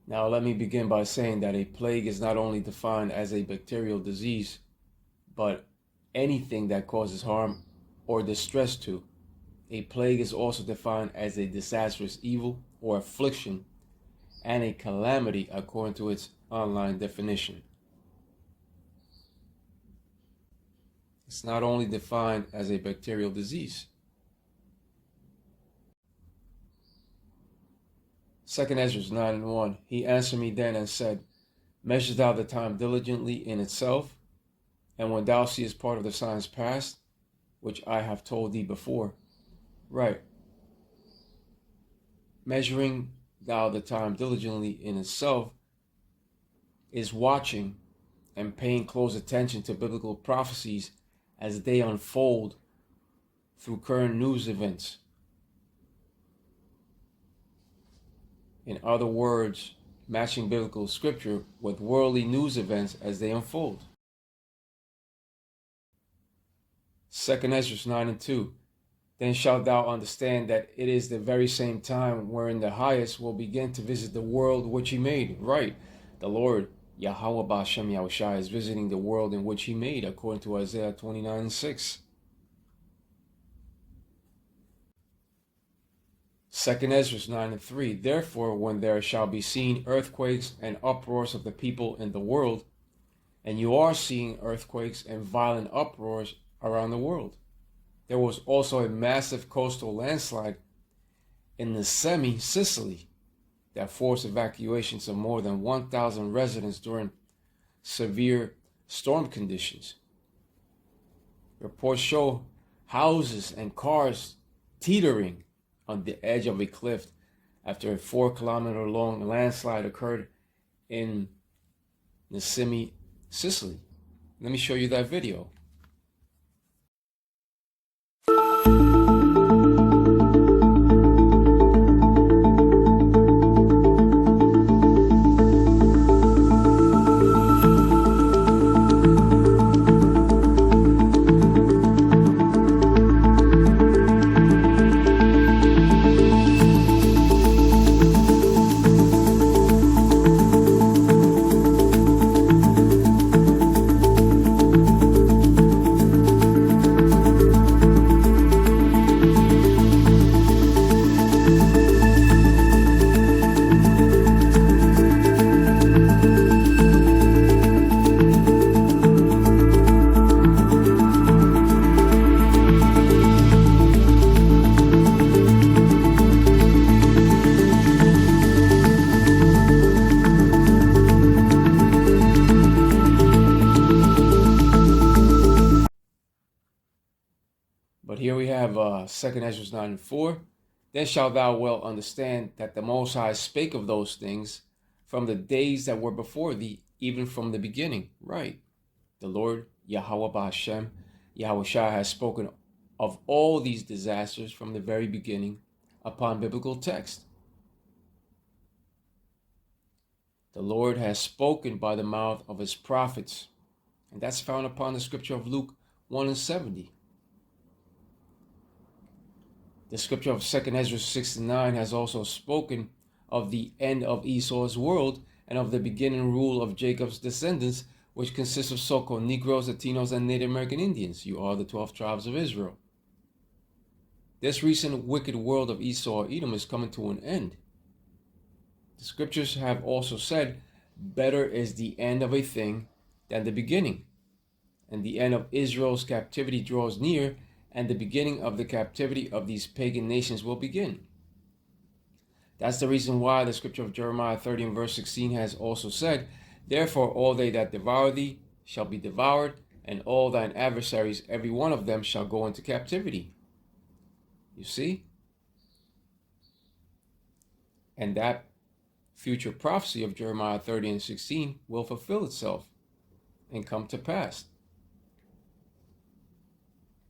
Now, let me begin by saying that a plague is not only defined as a bacterial disease, but anything that causes harm or distress to. A plague is also defined as a disastrous evil or affliction and a calamity according to its online definition. It's not only defined as a bacterial disease. 2 Esdras 9:1. He answered me then and said, Measure thou the time diligently in itself, and when thou seest part of the signs past, which I have told thee before. Right. Measuring thou the time diligently in itself is watching and paying close attention to biblical prophecies as they unfold through current news events. In other words, matching biblical scripture with worldly news events as they unfold. 2 Esdras 9:2. Then shalt thou understand that it is the very same time wherein the highest will begin to visit the world which he made. Right. The Lord, Yahweh Ba'Shem Yahushua, is visiting the world in which he made, according to Isaiah 29:6. 2 Esdras 9:3. Therefore, when there shall be seen earthquakes and uproars of the people in the world, and you are seeing earthquakes and violent uproars around the world. There was also a massive coastal landslide in the Sicily that forced evacuations of more than 1,000 residents during severe storm conditions. Reports show houses and cars teetering on the edge of a cliff after a 4-kilometer-long landslide occurred in Sicily. Let me show you that video. But here we have 2 Esdras 9:4. Then shalt thou well understand that the Most High spake of those things from the days that were before thee, even from the beginning. Right. The Lord, Yahweh Ba'Shem, Yahushua, has spoken of all these disasters from the very beginning upon biblical text. The Lord has spoken by the mouth of his prophets, and that's found upon the scripture of Luke 1:70. The scripture of 2 Esdras 6:9 has also spoken of the end of Esau's world and of the beginning rule of Jacob's descendants, which consists of so-called Negroes, Latinos, and Native American Indians. You are the 12 tribes of Israel. This recent wicked world of Esau or Edom is coming to an end. The scriptures have also said, better is the end of a thing than the beginning. And the end of Israel's captivity draws near, and the beginning of the captivity of these pagan nations will begin. That's the reason why the scripture of Jeremiah 30 and verse 16 has also said, Therefore all they that devour thee shall be devoured, and all thine adversaries, every one of them, shall go into captivity. You see? And that future prophecy of Jeremiah 30 and 16 will fulfill itself and come to pass.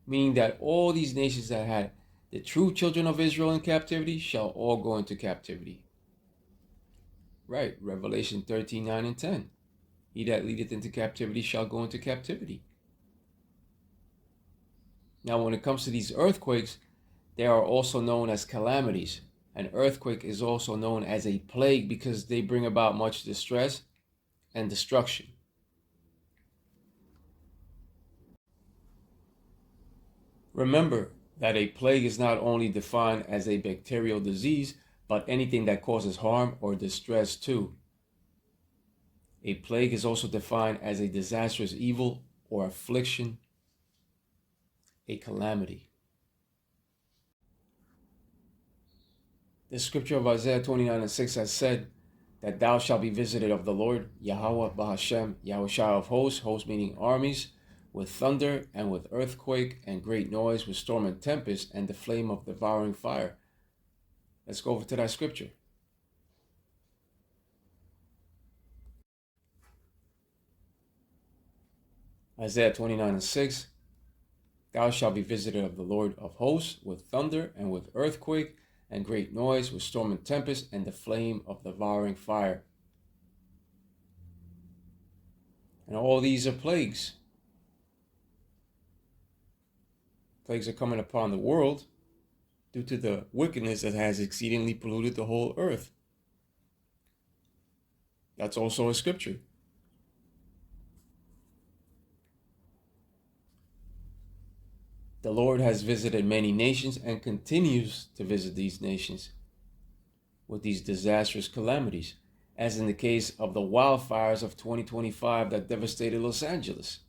Meaning that all these nations that had the true children of Israel in captivity shall all go into captivity. Right, Revelation 13:9 and 10. He that leadeth into captivity shall go into captivity. Now, when it comes to these earthquakes, they are also known as calamities. An earthquake is also known as a plague because they bring about much distress and destruction. Remember that a plague is not only defined as a bacterial disease, but anything that causes harm or distress too. A plague is also defined as a disastrous evil or affliction, a calamity. The scripture of Isaiah 29:6 has said that thou shalt be visited of the Lord, Yahweh Bahashem, Yahushua of hosts, hosts meaning armies, with thunder and with earthquake and great noise, with storm and tempest and the flame of devouring fire. Let's go over to that scripture. Isaiah 29:6, thou shalt be visited of the Lord of hosts, with thunder and with earthquake and great noise, with storm and tempest and the flame of devouring fire. And all these are plagues. Plagues are coming upon the world due to the wickedness that has exceedingly polluted the whole earth. That's also a scripture. The Lord has visited many nations and continues to visit these nations with these disastrous calamities, as in the case of the wildfires of 2025 that devastated Los Angeles.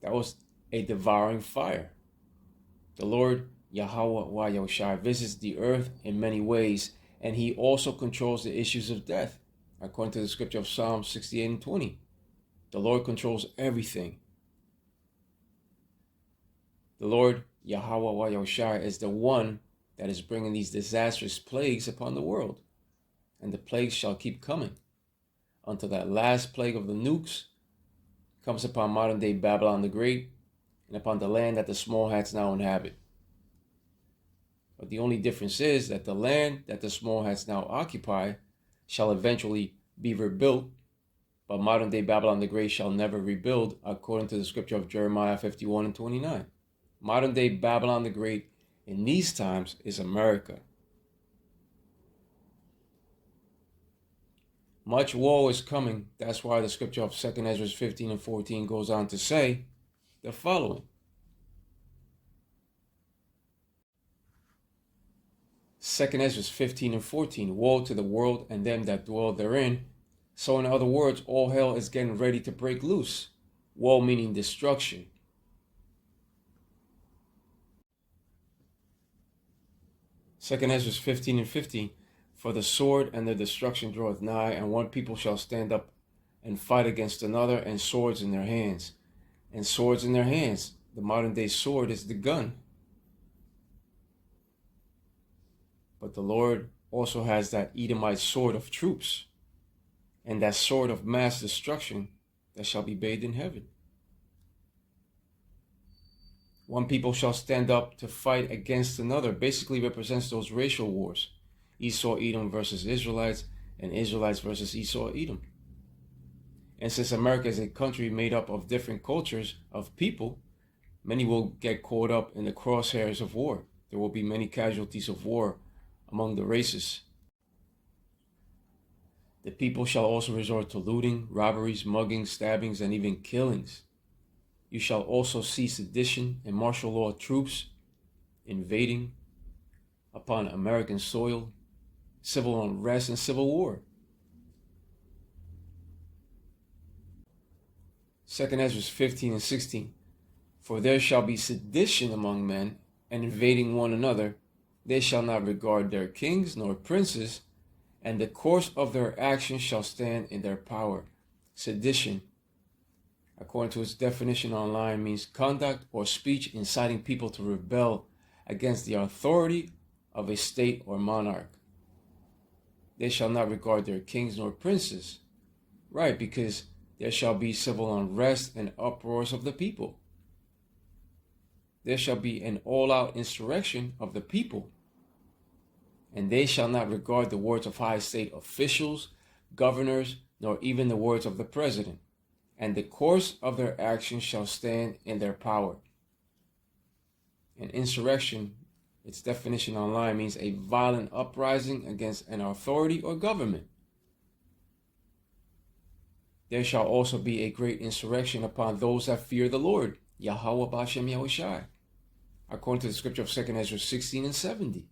That was a devouring fire. The Lord Yahweh Yahushua visits the earth in many ways, and he also controls the issues of death, according to the scripture of Psalm 68:20. The Lord controls everything. The Lord Yahweh Yahushua is the one that is bringing these disastrous plagues upon the world, and the plagues shall keep coming until that last plague of the nukes comes upon modern-day Babylon the Great and upon the land that the small hats now inhabit. But the only difference is that the land that the small hats now occupy shall eventually be rebuilt, but modern-day Babylon the Great shall never rebuild, according to the scripture of Jeremiah 51:29. Modern-day Babylon the Great in these times is America. Much woe is coming. That's why the scripture of 2 Esdras 15:14 goes on to say the following. 2 Esdras 15:14, woe to the world and them that dwell therein. So in other words, all hell is getting ready to break loose. Woe meaning destruction. Second Esdras 15:15, for the sword and the destruction draweth nigh, and one people shall stand up and fight against another, and swords in their hands. And swords in their hands. The modern day sword is the gun. But the Lord also has that Edomite sword of troops, and that sword of mass destruction that shall be bathed in heaven. One people shall stand up to fight against another basically represents those racial wars. Esau, Edom versus Israelites, and Israelites versus Esau, Edom. And since America is a country made up of different cultures of people, many will get caught up in the crosshairs of war. There will be many casualties of war among the races. The people shall also resort to looting, robberies, muggings, stabbings, and even killings. You shall also see sedition and martial law troops invading upon American soil, civil unrest, and civil war. 2 Esdras 15:16, for there shall be sedition among men, and invading one another. They shall not regard their kings nor princes, and the course of their actions shall stand in their power. Sedition, according to its definition online, means conduct or speech inciting people to rebel against the authority of a state or monarch. They shall not regard their kings nor princes. Right, because there shall be civil unrest and uproars of the people. There shall be an all-out insurrection of the people. And they shall not regard the words of high state officials, governors, nor even the words of the president. And the course of their actions shall stand in their power. An insurrection its definition online means a violent uprising against an authority or government. There shall also be a great insurrection upon those that fear the Lord, Yahweh B'Hashem Yahushai, according to the scripture of 2 Esdras 16 and 70.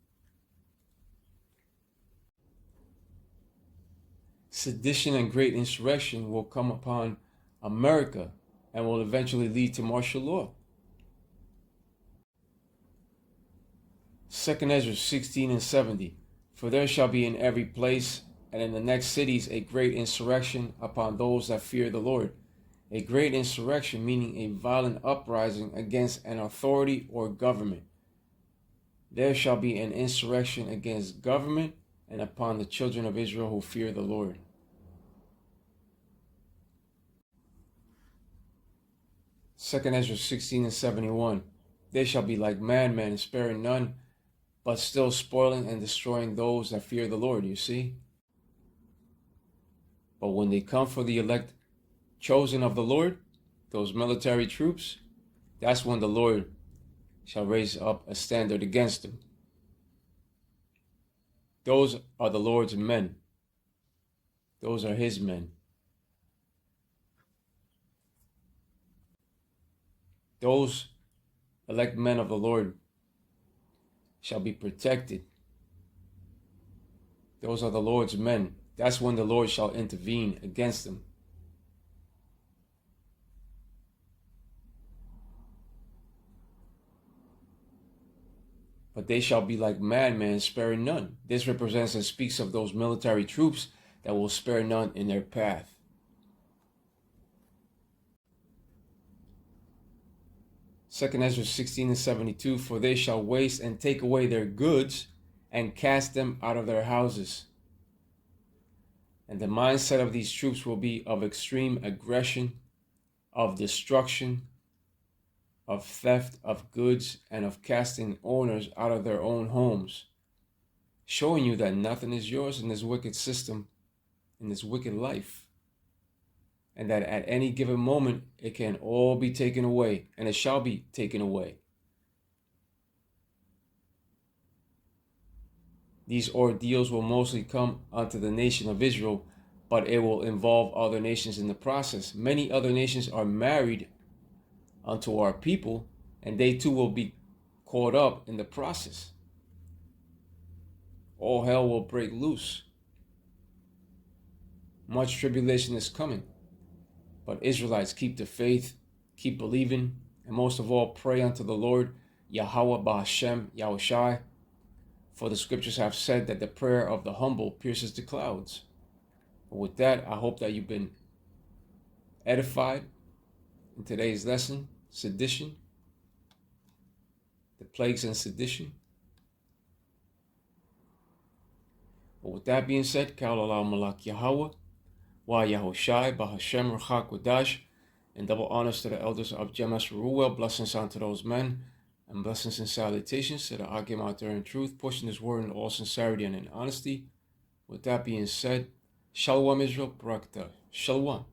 Sedition and great insurrection will come upon America and will eventually lead to martial law. 2 Esdras 16 and 70. For there shall be in every place and in the next cities a great insurrection upon those that fear the Lord. A great insurrection meaning a violent uprising against an authority or government. There shall be an insurrection against government and upon the children of Israel who fear the Lord. Second Esdras 16 and 71. They shall be like madmen, sparing none, but still spoiling and destroying those that fear the Lord, you see. But when they come for the elect chosen of the Lord, those military troops, that's when the Lord shall raise up a standard against them. Those are the Lord's men. Those are his men. Those elect men of the Lord shall be protected. Those are the Lord's men. That's when the Lord shall intervene against them. But they shall be like madmen, sparing none. This represents and speaks of those military troops that will spare none in their path. Second Esdras 16 and 72. For they shall waste and take away their goods and cast them out of their houses. And the mindset of these troops will be of extreme aggression, of destruction, of theft of goods, and of casting owners out of their own homes, showing you that nothing is yours in this wicked system, in this wicked life, and that at any given moment it can all be taken away, and it shall be taken away. These ordeals will mostly come unto the nation of Israel, but it will involve other nations in the process. Many other nations are married unto our people, and they too will be caught up in the process. All hell will break loose. Much tribulation is coming. But Israelites, keep the faith, keep believing, and most of all, pray unto the Lord, Yahweh B'Hashem Yahushai. For the scriptures have said that the prayer of the humble pierces the clouds. But with that, I hope that you've been edified in today's lesson, sedition, the plagues and sedition. But with that being said, Ka'al Malak Yahweh, Wa Yahushai, B'Hashem Rachak Wadash, and double honors to the elders of Jemas Ruel, blessings unto those men, and blessings and salutations to the Akim out there in truth, pushing this word in all sincerity and in honesty. With that being said, Shalom Israel, Barakatah. Shalom.